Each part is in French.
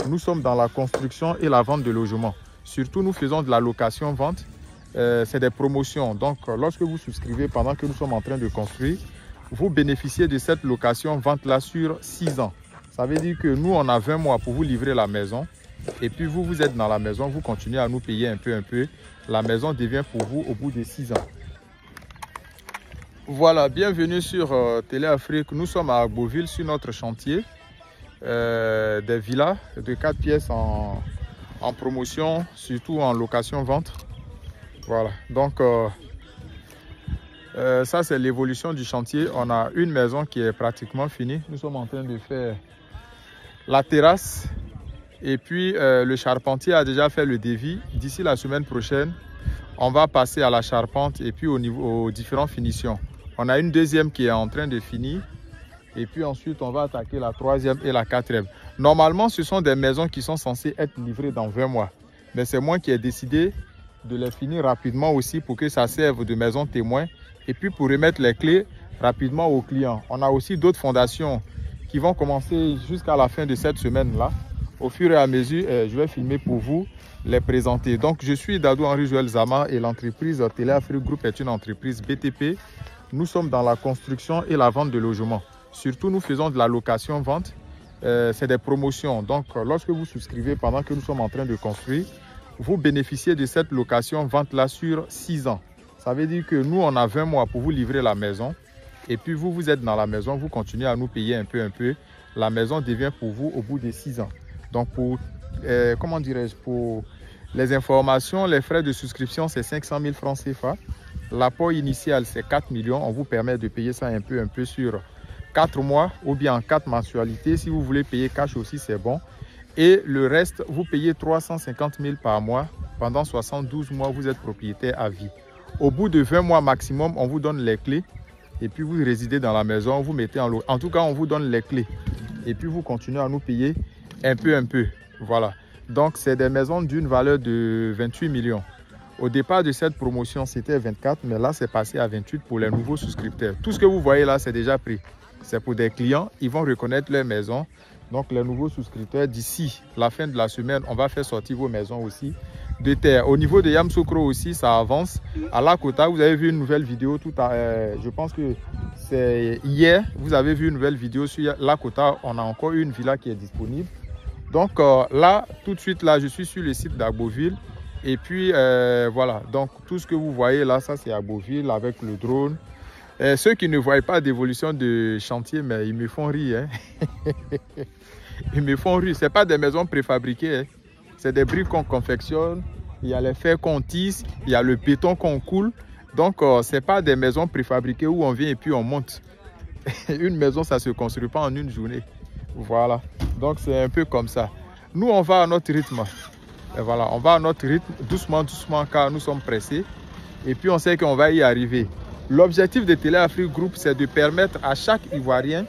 nous sommes dans la construction et la vente de logements. Surtout, nous faisons de la location-vente. C'est des promotions. Donc, lorsque vous souscrivez pendant que nous sommes en train de construire, vous bénéficiez de cette location-vente-là sur 6 ans. Ça veut dire que nous, on a 20 mois pour vous livrer la maison. Et puis, vous êtes dans la maison, vous continuez à nous payer un peu. La maison devient pour vous au bout de 6 ans. Voilà, bienvenue sur Télé Afrique. Nous sommes à Beauville sur notre chantier. Des villas de 4 pièces en promotion, surtout en location-vente. Voilà, donc ça c'est l'évolution du chantier. On a une maison qui est pratiquement finie. Nous sommes en train de faire la terrasse et puis le charpentier a déjà fait le devis. D'ici la semaine prochaine, on va passer à la charpente et puis aux différentes finitions. On a une deuxième qui est en train de finir. Et puis ensuite, on va attaquer la troisième et la quatrième. Normalement, ce sont des maisons qui sont censées être livrées dans 20 mois. Mais c'est moi qui ai décidé de les finir rapidement aussi pour que ça serve de maison témoin. Et puis pour remettre les clés rapidement aux clients. On a aussi d'autres fondations qui vont commencer jusqu'à la fin de cette semaine-là. Au fur et à mesure, je vais filmer pour vous, les présenter. Donc, je suis Dadou Henri Joël Zama et l'entreprise Télé Afrique Group est une entreprise BTP. Nous sommes dans la construction et la vente de logements. Surtout, nous faisons de la location-vente. C'est des promotions. Donc, lorsque vous souscrivez pendant que nous sommes en train de construire, vous bénéficiez de cette location-vente-là sur 6 ans. Ça veut dire que nous, on a 20 mois pour vous livrer la maison. Et puis, vous êtes dans la maison, vous continuez à nous payer un peu. La maison devient pour vous au bout de 6 ans. Donc, pour les informations, les frais de souscription, c'est 500 000 francs CFA. L'apport initial, c'est 4 millions. On vous permet de payer ça un peu sur 4 mois ou bien en 4 mensualités. Si vous voulez payer cash aussi, c'est bon. Et le reste, vous payez 350 000 par mois. Pendant 72 mois, vous êtes propriétaire à vie. Au bout de 20 mois maximum, on vous donne les clés. Et puis, vous résidez dans la maison, vous mettez en lot. En tout cas, on vous donne les clés. Et puis, vous continuez à nous payer un peu. Voilà. Donc, c'est des maisons d'une valeur de 28 millions. Au départ de cette promotion, c'était 24, mais là, c'est passé à 28 pour les nouveaux souscripteurs. Tout ce que vous voyez là, c'est déjà pris. C'est pour des clients, ils vont reconnaître leur maison. Donc, les nouveaux souscripteurs, d'ici la fin de la semaine, on va faire sortir vos maisons aussi de terre. Au niveau de Yamoussoukro aussi, ça avance. À Lakota, vous avez vu une nouvelle vidéo, je pense que c'est hier, vous avez vu une nouvelle vidéo sur Lakota. On a encore une villa qui est disponible. Donc là, tout de suite, là, je suis sur le site d'Agboville. Et puis, voilà. Donc, tout ce que vous voyez là, ça, c'est Agboville avec le drone. Ceux qui ne voient pas d'évolution de chantier, mais ils me font rire. Hein. Ils me font rire. Ce n'est pas des maisons préfabriquées. Hein. C'est des briques qu'on confectionne. Il y a les fers qu'on tisse. Il y a le béton qu'on coule. Donc, ce n'est pas des maisons préfabriquées où on vient et puis on monte. Une maison, ça ne se construit pas en une journée. Voilà. Donc, c'est un peu comme ça. Nous, on va à notre rythme. Et voilà, on va à notre rythme, doucement, car nous sommes pressés. Et puis, on sait qu'on va y arriver. L'objectif de Télé Afrique Group, c'est de permettre à chaque Ivoirien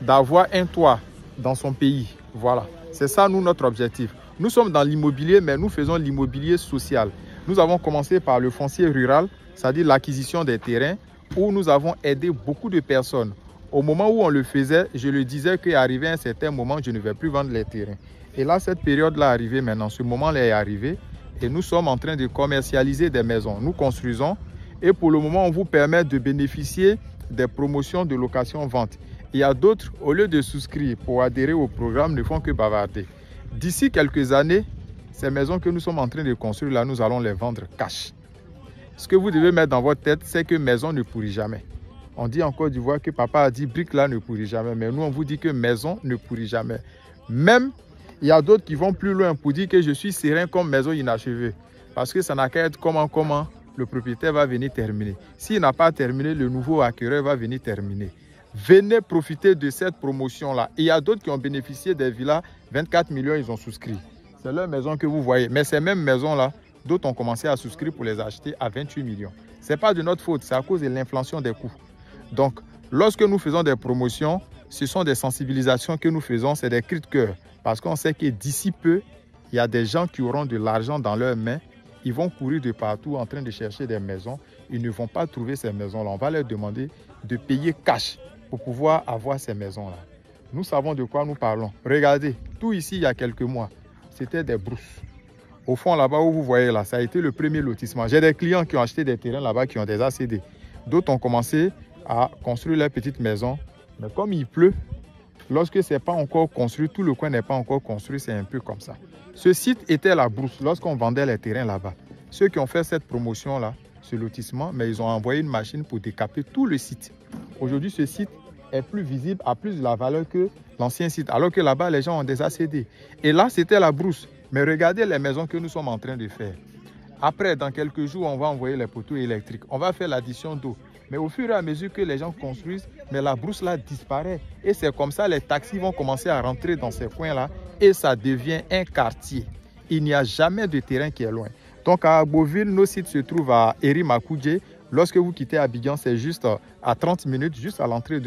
d'avoir un toit dans son pays. Voilà, c'est ça, nous, notre objectif. Nous sommes dans l'immobilier, mais nous faisons l'immobilier social. Nous avons commencé par le foncier rural, c'est-à-dire l'acquisition des terrains, où nous avons aidé beaucoup de personnes. Au moment où on le faisait, je le disais qu'arrivé à un certain moment, je ne vais plus vendre les terrains. Et là, cette période-là est arrivée maintenant. Ce moment-là est arrivé. Et nous sommes en train de commercialiser des maisons. Nous construisons. Et pour le moment, on vous permet de bénéficier des promotions de location-vente. Il y a d'autres, au lieu de souscrire pour adhérer au programme, ne font que bavarder. D'ici quelques années, ces maisons que nous sommes en train de construire, là, nous allons les vendre cash. Ce que vous devez mettre dans votre tête, c'est que maison ne pourrit jamais. On dit en Côte d'Ivoire que papa a dit brique là ne pourrit jamais. Mais nous, on vous dit que maison ne pourrit jamais. Même, il y a d'autres qui vont plus loin pour dire que je suis serein comme maison inachevée. Parce que ça n'a qu'à être comment le propriétaire va venir terminer. S'il n'a pas terminé, le nouveau acquéreur va venir terminer. Venez profiter de cette promotion-là. Il y a d'autres qui ont bénéficié des villas. 24 millions, ils ont souscrit. C'est leur maison que vous voyez. Mais ces mêmes maisons-là, d'autres ont commencé à souscrire pour les acheter à 28 millions. Ce n'est pas de notre faute, c'est à cause de l'inflation des coûts. Donc, lorsque nous faisons des promotions, ce sont des sensibilisations que nous faisons, c'est des cris de cœur. Parce qu'on sait que d'ici peu, il y a des gens qui auront de l'argent dans leurs mains. Ils vont courir de partout en train de chercher des maisons. Ils ne vont pas trouver ces maisons-là. On va leur demander de payer cash pour pouvoir avoir ces maisons-là. Nous savons de quoi nous parlons. Regardez, tout ici, il y a quelques mois, c'était des brousses. Au fond, là-bas où vous voyez là, ça a été le premier lotissement. J'ai des clients qui ont acheté des terrains là-bas qui ont des ACD. D'autres ont commencé à construire leur petite maison. Mais comme il pleut, lorsque ce n'est pas encore construit, tout le coin n'est pas encore construit, c'est un peu comme ça. Ce site était la brousse lorsqu'on vendait les terrains là-bas. Ceux qui ont fait cette promotion-là, ce lotissement, mais ils ont envoyé une machine pour décaper tout le site. Aujourd'hui, ce site est plus visible, a plus de la valeur que l'ancien site, alors que là-bas, les gens ont des ACD. Et là, c'était la brousse. Mais regardez les maisons que nous sommes en train de faire. Après, dans quelques jours, on va envoyer les poteaux électriques. On va faire l'addition d'eau. Mais au fur et à mesure que les gens construisent, mais la brousse là disparaît. Et c'est comme ça, les taxis vont commencer à rentrer dans ces coins-là et ça devient un quartier. Il n'y a jamais de terrain qui est loin. Donc à Agboville, nos sites se trouvent à Eri-Makoudje. Lorsque vous quittez Abidjan, c'est juste à 30 minutes, juste à l'entrée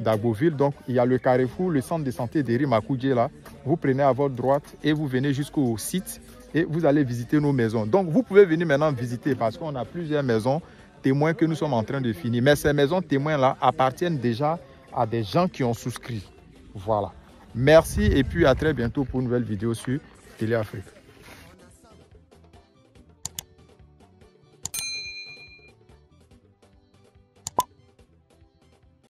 d'Agboville. Donc il y a le Carrefour, le centre de santé d'Eri-Makoudje là. Vous prenez à votre droite et vous venez jusqu'au site et vous allez visiter nos maisons. Donc vous pouvez venir maintenant visiter parce qu'on a plusieurs maisons témoins que nous sommes en train de finir. Mais ces maisons témoins là appartiennent déjà à des gens qui ont souscrit. Voilà. Merci et puis à très bientôt pour une nouvelle vidéo sur Télé Afrique.